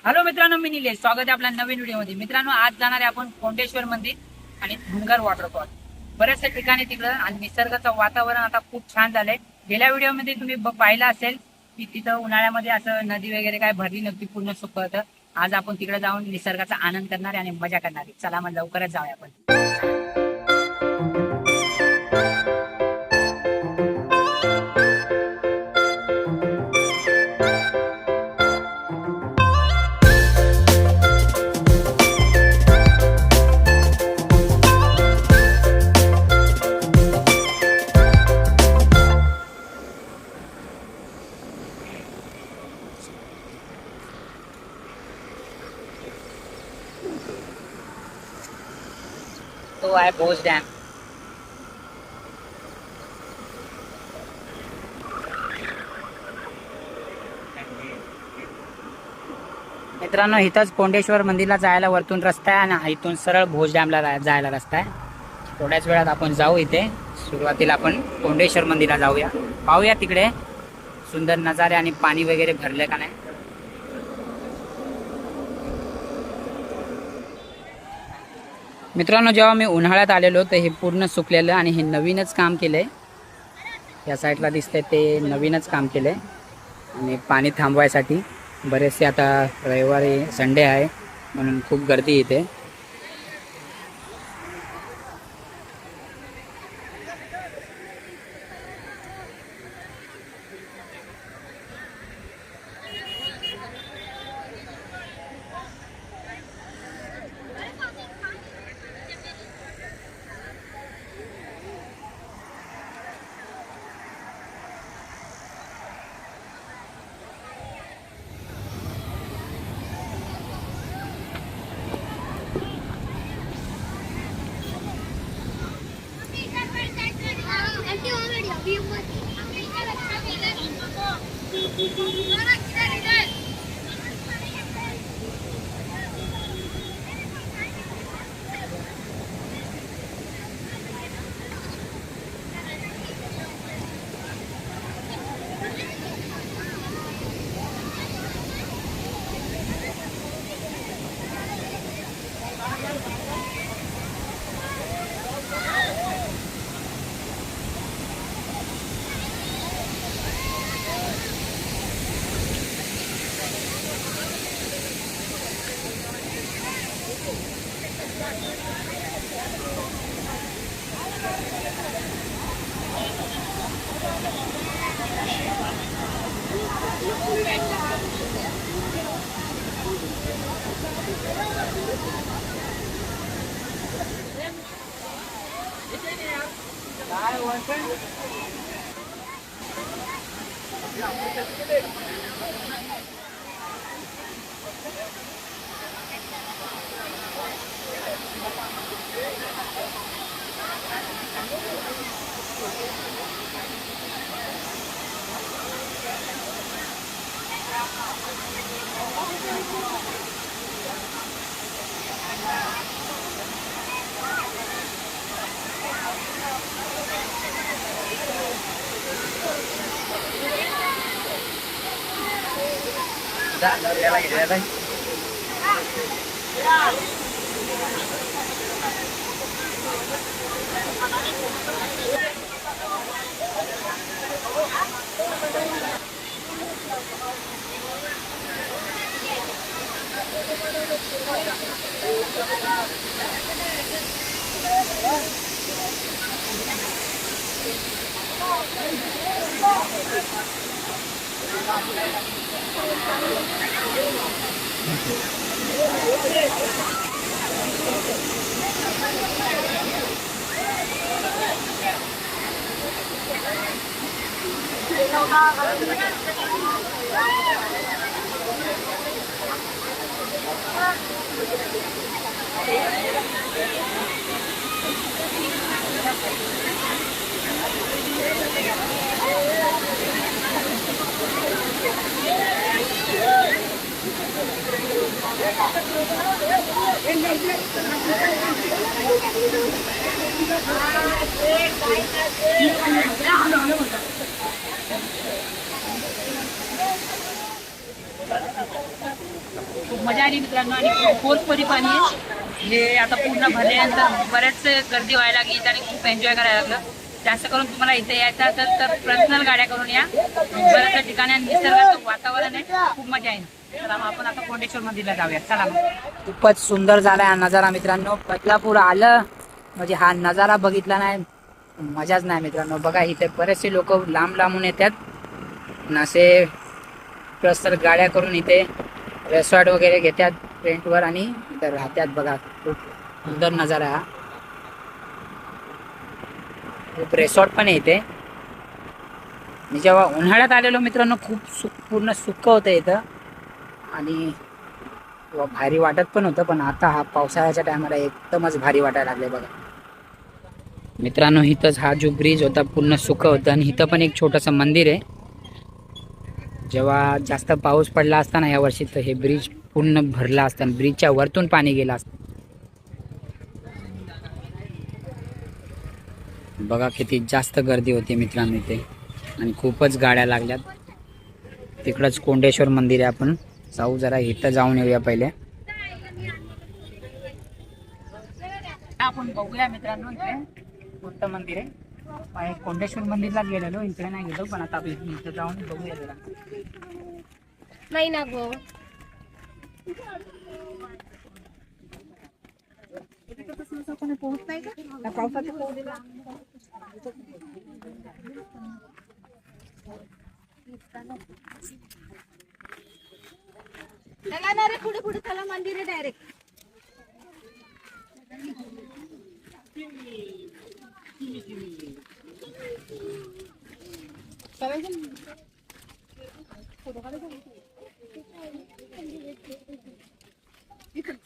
Hello मित्रांनो, मी निलेश. स्वागत आहे आपल्या नवीन व्हिडिओमध्ये. मित्रांनो, आज जाणार आहे आपण कोंडेश्वर मंदिर आणि धनगर वॉटरफॉल. बऱ्याचशा ठिकाणी तिकडं आणि निसर्गाचं वातावरण आता खूप छान झालंय. गेल्या व्हिडिओमध्ये तुम्ही पाहिलं असेल की तिथं उन्हाळ्यामध्ये असं नदी वगैरे काय भरली नव्हती, पूर्ण सुकं होतं. आज आपण तिकडे जाऊन निसर्गाचा आनंद करणार आहे आणि मजा करणार आहे. चला मग लवकरच जाऊया आपण. तो आहे भोज डॅम. मित्रांनो, इथंच कोंडेश्वर मंदिरला जायला वरतून रस्ता आहे आणि इथून सरळ भोज डॅमला जायला रस्ता आहे. थोड्याच वेळात आपण जाऊ. इथे सुरुवातीला आपण कोंडेश्वर मंदिरला जाऊया, पाहूया तिकडे सुंदर नजारे आणि पाणी वगैरे भरले का नाही. मित्रांनो, जेव्हा मी उन्हाळ्यात आलेलो तर हे पूर्ण सुकलेलं आणि हे नवीनच काम केलंय. या साईडला दिसतंय ते नवीनच काम केलंय आणि पाणी थांबवायसाठी. बरेचसे आता रविवारी संडे आहे म्हणून खूप गर्दी इथे. मजा आली मित्रांनो. आणि फोर्समध्ये पाणी आहे. हे आता पूर्ण भरल्यानंतर बरेच गर्दी व्हायला लागली आणि खूप एन्जॉय करायला लागलं. जास्त करून तुम्हाला इथे यायचं असेल तर पर्सनल गाड्या करून या. बऱ्याच ठिकाणी निसर्गाचं वातावरण आहे, खूप मजा येईल. तर आपण आता कोंडेश्वर मंदिरला जाऊया. चला. खूपच सुंदर झाला हा नजारा मित्रांनो. बदलापूर आलं म्हणजे हा नजारा बघितला नाही मजाच नाही मित्रांनो. बघा इथे बरेचसे लोक लांब लांबून येतात असे पर्सनल गाड्या करून इथे रेसॉर्ट वगैरे घेतात रेंटवर आणि इथे राहतात. बघा खूप सुंदर नजारा हा. खूप रेसॉर्ट पण आहे इथे. मी जेव्हा उन्हाळ्यात आलेलो मित्रांनो खूप पूर्ण सुक्क होतं इथं आणि भारी वाटत पण होतं. पण आता हा पावसाळ्याच्या टायमाला एकदमच भारी वाटायला लागले. बघा मित्रांनो इथंच हा जो ब्रिज होता पूर्ण सुक्क होतं आणि इथं पण एक छोटंसं मंदिर आहे. जेव्हा जास्त पाऊस पडला असता ना या वर्षी तर हे ब्रिज पूर्ण भरला असता. ब्रिजच्या वरतून पाणी गेलं असतं. बघा किती जास्त गर्दी होती मित्रांनो इथे आणि खूपच गाड्या लागल्यात. तिकडंच कोंडेश्वर मंदिर आहे. आपण जाऊ जरा इथं जाऊन येऊया पहिले. आपण बघूया मित्रांनो इथे कोणतं मंदिर आहे. कोंडेश्वर मंदिरला गेलेलो इकडे नाही गेलो पण आता आपण इथे जाऊन बघूया जरा. नाही ना गो चला रे पुढे पुढे चला मंदिर आहे डायरेक्ट.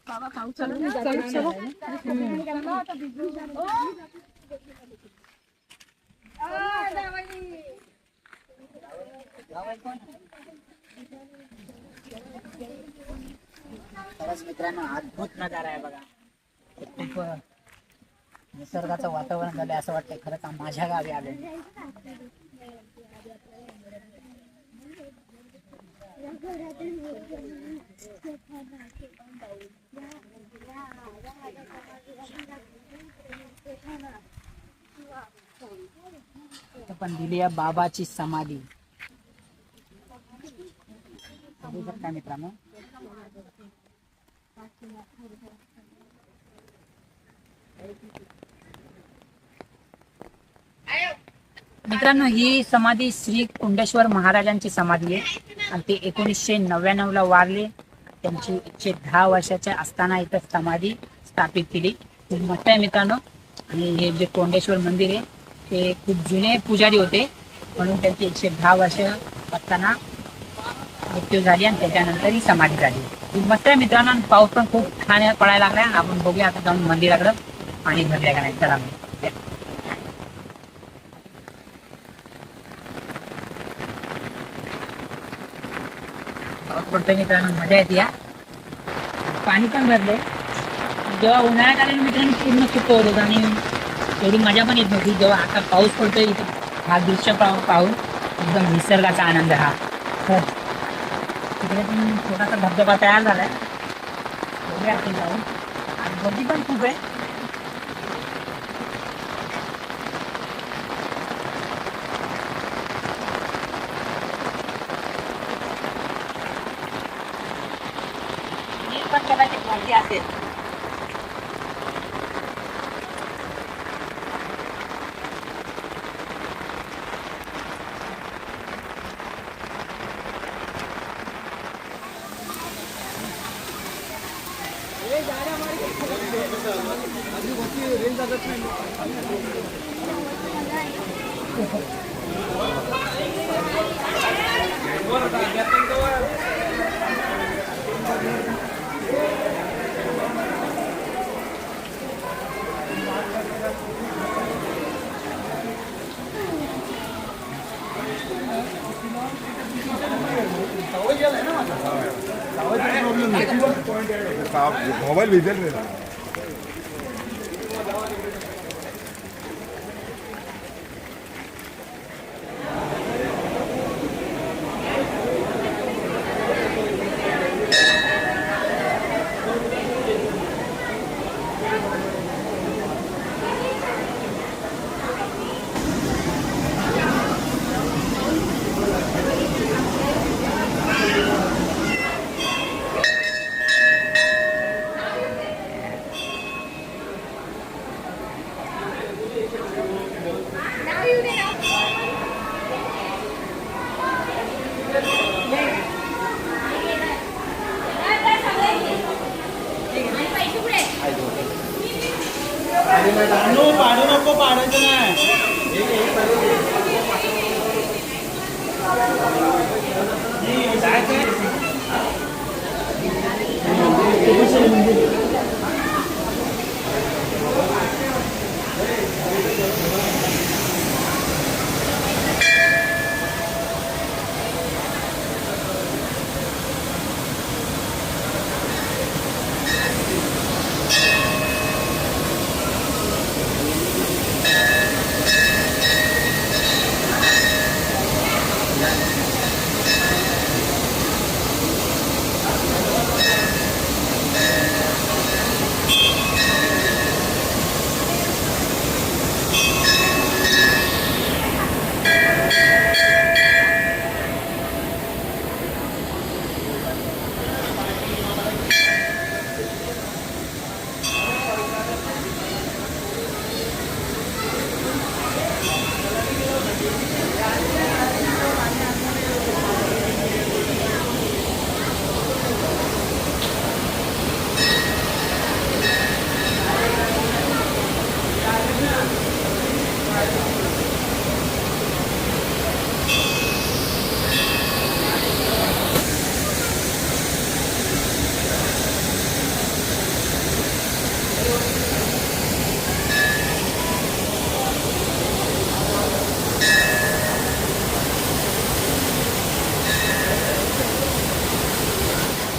बाबा पाऊस चालू खरंच मित्रांनो अद्भुत नजारा आहे बघा. खूप निसर्गाचं वातावरण झालंय असं वाटतंय खरंच माझ्या गावी आले. पण दिली आहे बाबाची समाधी. बघू शकता मित्रांनो. मित्रांनो ही समाधी श्री कुंडेश्वर महाराजांची समाधी आहे आणि ते 1999 ला वारले. त्यांची 110 वर्षाच्या असताना इथं समाधी स्थापित केली. खूप मोठं आहे मित्रांनो. आणि हे जे कोंडेश्वर मंदिर आहे ते खूप जुने पुजारी होते म्हणून त्यांची 110 वर्ष असताना मृत्यू झाली आणि त्याच्यानंतर ही समाधी झाली. खूप मस्त आहे मित्रांनो. पाऊस पण खूप छान पडायला लागलाय. आपण बघूया आता जाऊन मंदिराकडं पाणी भरले का नाही. चला पाऊस पडतोय मित्रांनो मजा येते. या पाणी पण भरले. जेव्हा उन्हाळ्यात आलेलं मित्रांनो पूर्ण सुकं होत होतं आणि एवढी मजा पण येत नव्हती. जेव्हा आता पाऊस पडतोय इथं हा दृश्य पाहून एकदम निसर्गाचा आनंद हा. तिकडे पण छोटासा धबधबा तयार झालाय. बघूया आपण जाऊन. आणि गर्दी पण खूप आहे. पण कदाचित गर्दी असेल. मोबाईल भेजेल रे. पाडू नको पाडायचं नाही.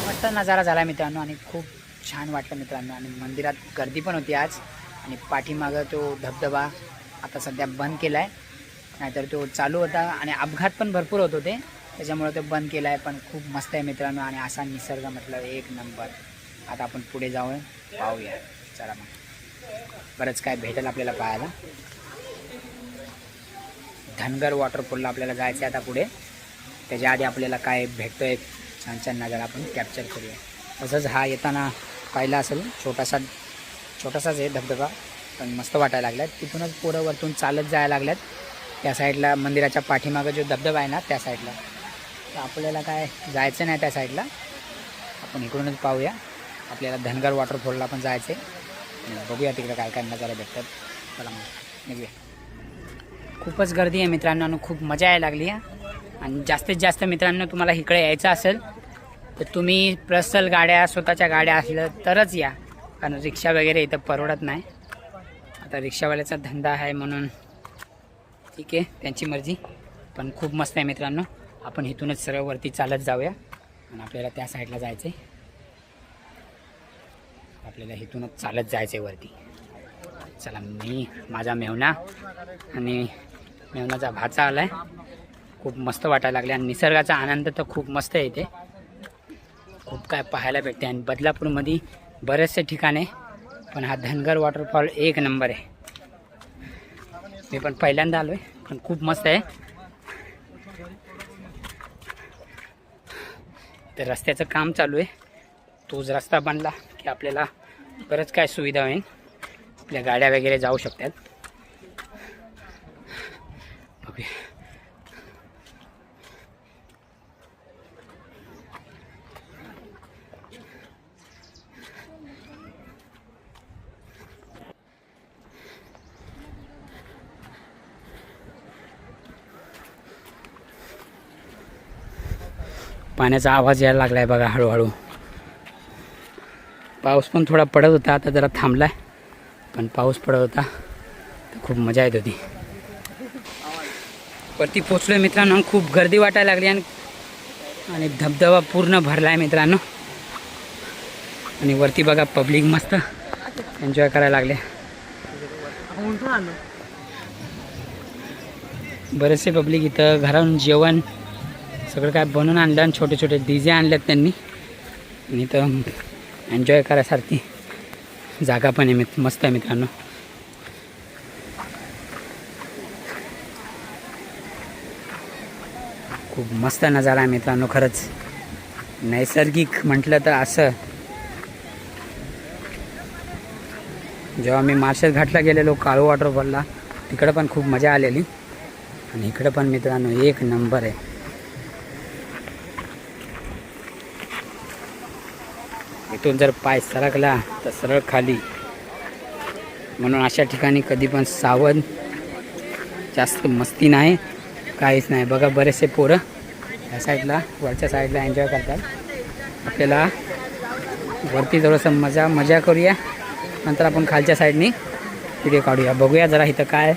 मस्त नजारा झाला मित्रांनो आणि खूप छान वाटलं मित्रांनो. आणि मंदिरात गर्दी पण होती आज. आणि पाठीमागं तो धबधबा आता सध्या बंद केला आहे, नाहीतर तो चालू होता आणि अपघात पण भरपूर होत होते, त्याच्यामुळे तो बंद केला आहे. पण खूप मस्त आहे मित्रांनो आणि असा निसर्ग म्हटलं एक नंबर. आता आपण पुढे जाऊन पाहूया. चला मग, बरंच काय भेटेल आपल्याला पाहायला. धनगर वॉटरफॉलला आपल्याला जायचं आहे आता पुढे. त्याच्या आधी आपल्याला काय भेटतोय छान छान नजारा आपण कॅप्चर करूया. तसंच हा येताना पाहिला असेल, छोटासाच आहे धबधबा, पण मस्त वाटायला लागल्यात. तिथूनच पुढं वरतून चालत जायला लागल्यात त्या साईडला. मंदिराच्या पाठीमागं जो धबधबा आहे ना त्या साईडला. तर आपल्याला काय जायचं नाही त्या साईडला, आपण इकडूनच पाहूया. आपल्याला धनगर वॉटरफॉलला पण जायचं आहे. बघूया तिकडे काय काय नजारा भेटतात. चला मग निघूया. खूपच गर्दी आहे मित्रांनो आणि खूप मजा यायला लागली आहे. आणि जास्तीत जास्त मित्रांनो तुम्हाला इकडे यायचं असेल तर तुम्ही पर्सनल गाड्या, स्वतःच्या गाड्या असल्या तरच या, कारण रिक्षा वगैरे इथं परवडत नाही. आता रिक्षावाल्याचा धंदा आहे म्हणून ठीक आहे, त्यांची मर्जी. पण खूप मस्त आहे मित्रांनो. आपण इथूनच सरळ वरती चालत जाऊया आणि आपल्याला त्या साईडला जायचं आहे. आपल्याला इथूनच चालत जायचं आहे वरती. चला, मी, माझा मेहुणा आणि मेहुणाचा भाचा आला आहे. खूप मस्त वाटायला लागले आणि निसर्गाचा आनंद तर खूप मस्त आहे इथे. खूप काय पाहायला भेटते आणि बदलापूरमध्ये बरेचसे ठिकाणे, पण हा धनगर वॉटरफॉल एक नंबर आहे. मी पण पहिल्यांदा आलो आहे, पण खूप मस्त आहे. तर रस्त्याचं काम चालू आहे. तोच रस्ता बनला की आपल्याला बरंच काय सुविधा होईल. आपल्या गाड्या वगैरे जाऊ शकतात. बघूया. पाण्याचा आवाज यायला लागला आहे बघा हळूहळू. पाऊस पण थोडा पडत होता, आता जरा थांबला आहे. पण पाऊस पडत होता तर खूप मजा येत होती. वरती पोचलो आहे मित्रांनो. खूप गर्दी वाटायला लागली आणि धबधबा पूर्ण भरला आहे मित्रांनो. आणि वरती बघा पब्लिक मस्त एन्जॉय करायला लागले. बरेचसे पब्लिक इथं घरातून जेवण सगळं काय बनवून आणलं आणि छोटे छोटे डीजे आणलेत त्यांनी. आणि इथं एन्जॉय करायसारखी जागा पण आहे, मस्त आहे मित्रांनो. खूप मस्त नजारा आहे मित्रांनो. खरंच नैसर्गिक म्हटलं तर असं. जेव्हा मी मार्शल घाटला गेलेलो काळू वॉटरफॉलला, तिकडं पण खूप मजा आलेली. आणि इकडं पण मित्रांनो एक नंबर आहे. इथून जर पाय सरकला तर सरळ खाली. म्हणून अशा ठिकाणी कधी पण सावध, जास्त मस्ती नाही, काहीच नाही. बघा बरेचसे पोरं या साईडला, वरच्या साईडला एन्जॉय करतात. आपल्याला वरती थोडंसं मजा करूया, नंतर आपण खालच्या साईडनी व्हिडिओ काढूया. बघूया जरा इथं काय.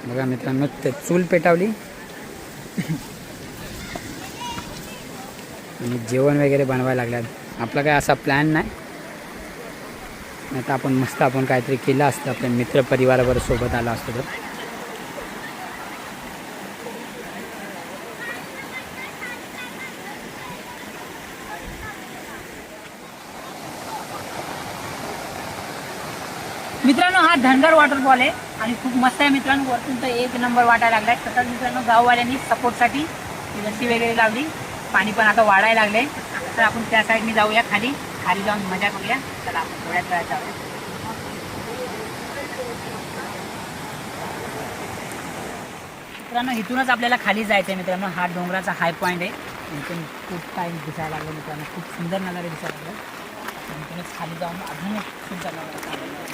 बघा मित्रांनो, ते चूल पेटावली आणि जेवण वगैरे बनवायला लागल्यात. आपला काय असा प्लॅन नाही, आता आपण मस्त काहीतरी केलं असतं, आपल्या मित्रपरिवारावर सोबत आला असतो तर. मित्रांनो, हा धनगर वॉटरफॉल आहे आणि खूप मस्त आहे मित्रांनो. वरतून तर एक नंबर वाटायला लागलाय. तसंच मित्रांनो, गाववाल्यांनी सपोर्टसाठी रस्सी वगैरे लावली. पाणी पण आता वाढायला लागले, तर आपण त्या साईडने जाऊया, खाली जाऊन मजा करूया. चला आपण थोड्याच वेळात जाऊया. मित्रांनो, इथूनच आपल्याला खाली जायचं आहे मित्रांनो. हा डोंगराचा हाय पॉईंट आहे. इथून खूप टाईम दिसायला लागलं मित्रांनो, खूप सुंदर नजारे दिसायला लागले. इथूनच खाली जाऊन अजून एक सुंदर नजारा.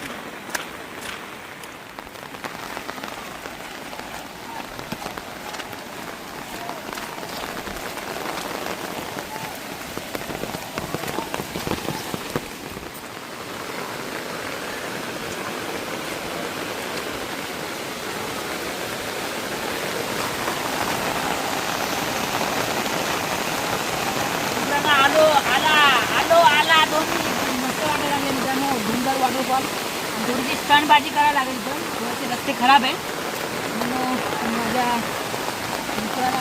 आला दोन्ही मस्त वाटायला लागले मित्रांनो. डोंगर वॉटरफॉल आणि थोडीशी स्टंटबाजी करायला लागेल. इथं थोडेसे रस्ते खराब आहे म्हणून माझ्या मित्राला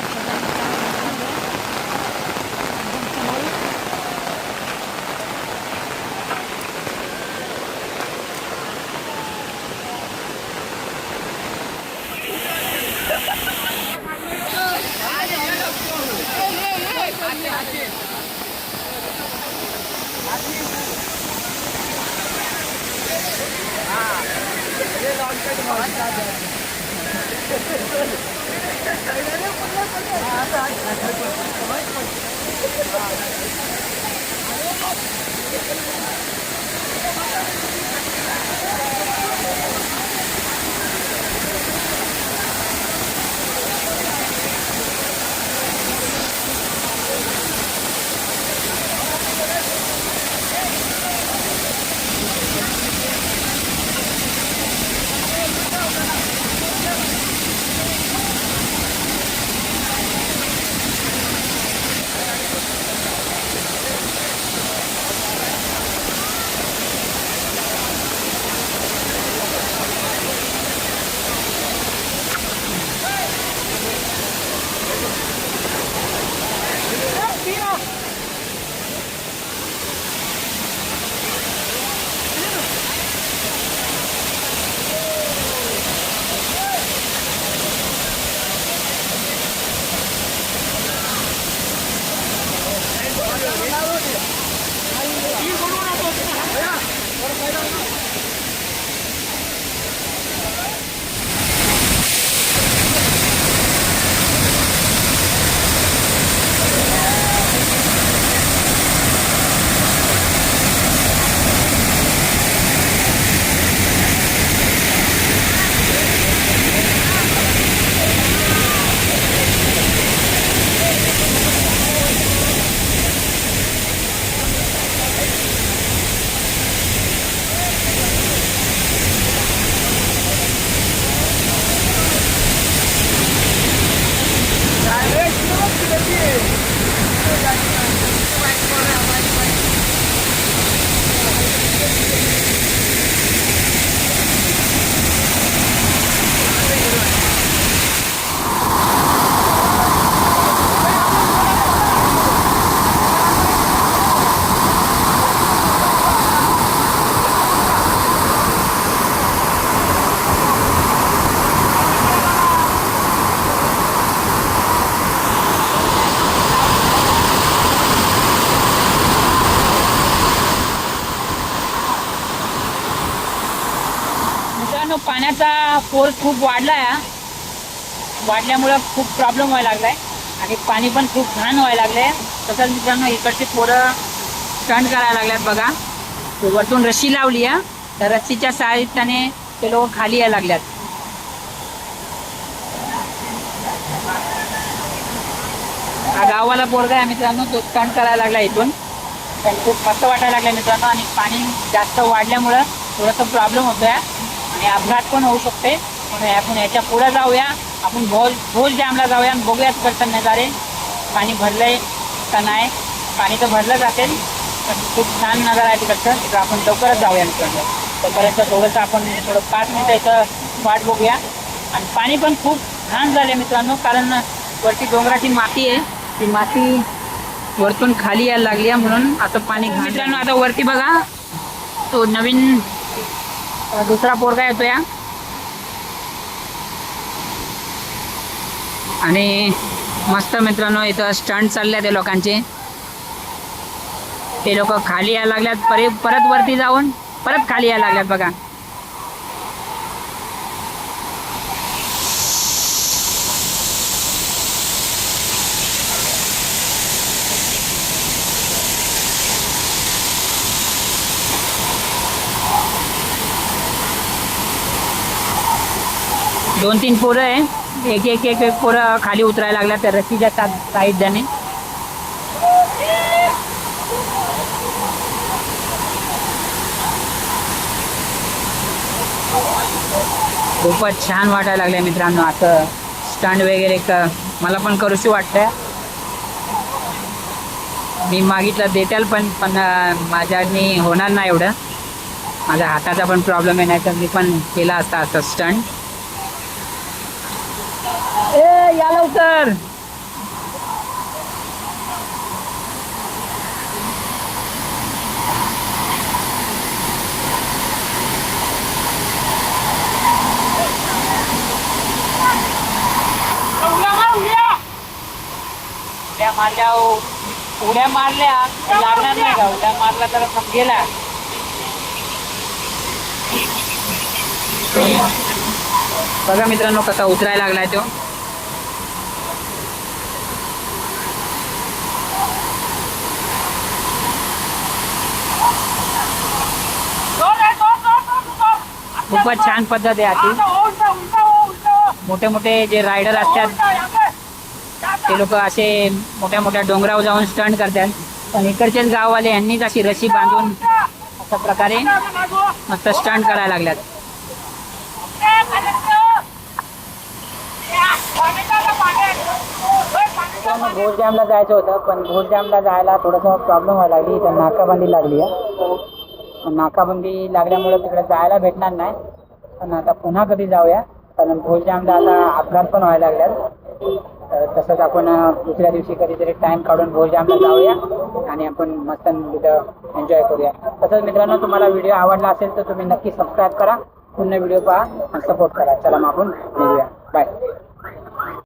पाण्याचा फोर्स खूप वाढला आहे. वाढल्यामुळं खूप प्रॉब्लेम व्हायला लागलाय. आणि पाणी पण खूप घाण व्हायला लागले. तसंच मित्रांनो इकडचे पोरं स्टंट करायला लागल्यात बघा. वरतून रस्सी लावली आहे, तर रस्सीच्या साहाय्याने ते लोक खाली यायला लागल्यात. हा गाववाला पोरगा आहे मित्रांनो, तो स्टंट करायला लागला इथून. पण खूप मस्त वाटायला लागलं मित्रांनो. आणि पाणी जास्त वाढल्यामुळं थोडासा प्रॉब्लेम होतोय आणि अपघात पण होऊ शकते. म्हणून आपण याच्या पुढे जाऊया, आपण भोज डॅमला जाऊया आणि बघूयात कडचं नजारे. पाणी भरलंय का नाही. पाणी तर भरलं जातील, पण खूप छान नजारा आहे तिकडचं. तिकडं आपण लवकरच जाऊया मित्रांनो. तोपर्यंत थोडंसं आपण 5 मिनिटं इथं वाट बघूया. आणि पाणी पण खूप घाण झाले मित्रांनो, कारण वरती डोंगराची माती आहे, ती माती वरतून खाली यायला लागली आहे, म्हणून आता पाणी घाण. मित्रांनो आता वरती बघा, तो नवीन दुसरा पोरगा येतो या. आणि मस्त मित्रांनो इथं स्टंट चालले ते लोकांचे. ते लोक खाली यायला लागल्यात, परत वरती जाऊन परत खाली यायला लागल्यात बघा. दोन तीन पोरं आहे, एक पोरं खाली उतरायला लागल्या त्या रस्सीच्या साहित्याने. खूपच छान वाटायला लागले मित्रांनो. असं स्टंट वगैरे मला पण करूशी वाटतंय. मी मागितलं देताल, पण माझ्यानी होणार नाही एवढं. माझ्या हाताचा पण प्रॉब्लेम आहे, नाही तर मी पण केला असता असं स्टंट. या लवकर. उड्या मारल्या लागणार नाही का. उड्या मारला तर गेला. बघा मित्रांनो कसा उतरायला लागलाय तो. खूपच छान पद्धत आहे आती. मोठे मोठे जे रायडर असतात ते लोक असे मोठ्या मोठ्या डोंगरावर जाऊन स्टंट करतात. पण इकडचेच गाववाले यांनीच अशी रशी बांधून अशा प्रकारे मस्त स्टंट करायला लागल्यात. भोज डॅमला जायचं होतं, पण भोज डॅमला जायला थोडंसं प्रॉब्लेम व्हायला लागली. इथं नाकाबंदी लागली आहे. नाकाबंदी लागल्यामुळे तिकडे जायला भेटणार नाही. पण आता पुन्हा कधी जाऊया, कारण भोज डॅमला आता अपघात पण व्हायला लागल्यात. तसंच आपण दुसऱ्या दिवशी कधीतरी टाइम काढून भोज डॅमला जाऊया आणि आपण मस्त तिथं एन्जॉय करूया. तसंच मित्रांनो तुम्हाला व्हिडिओ आवडला असेल तर तुम्ही नक्की सबस्क्राईब करा, पूर्ण व्हिडिओ पहा आणि सपोर्ट करा. चला मग आपण निघूया.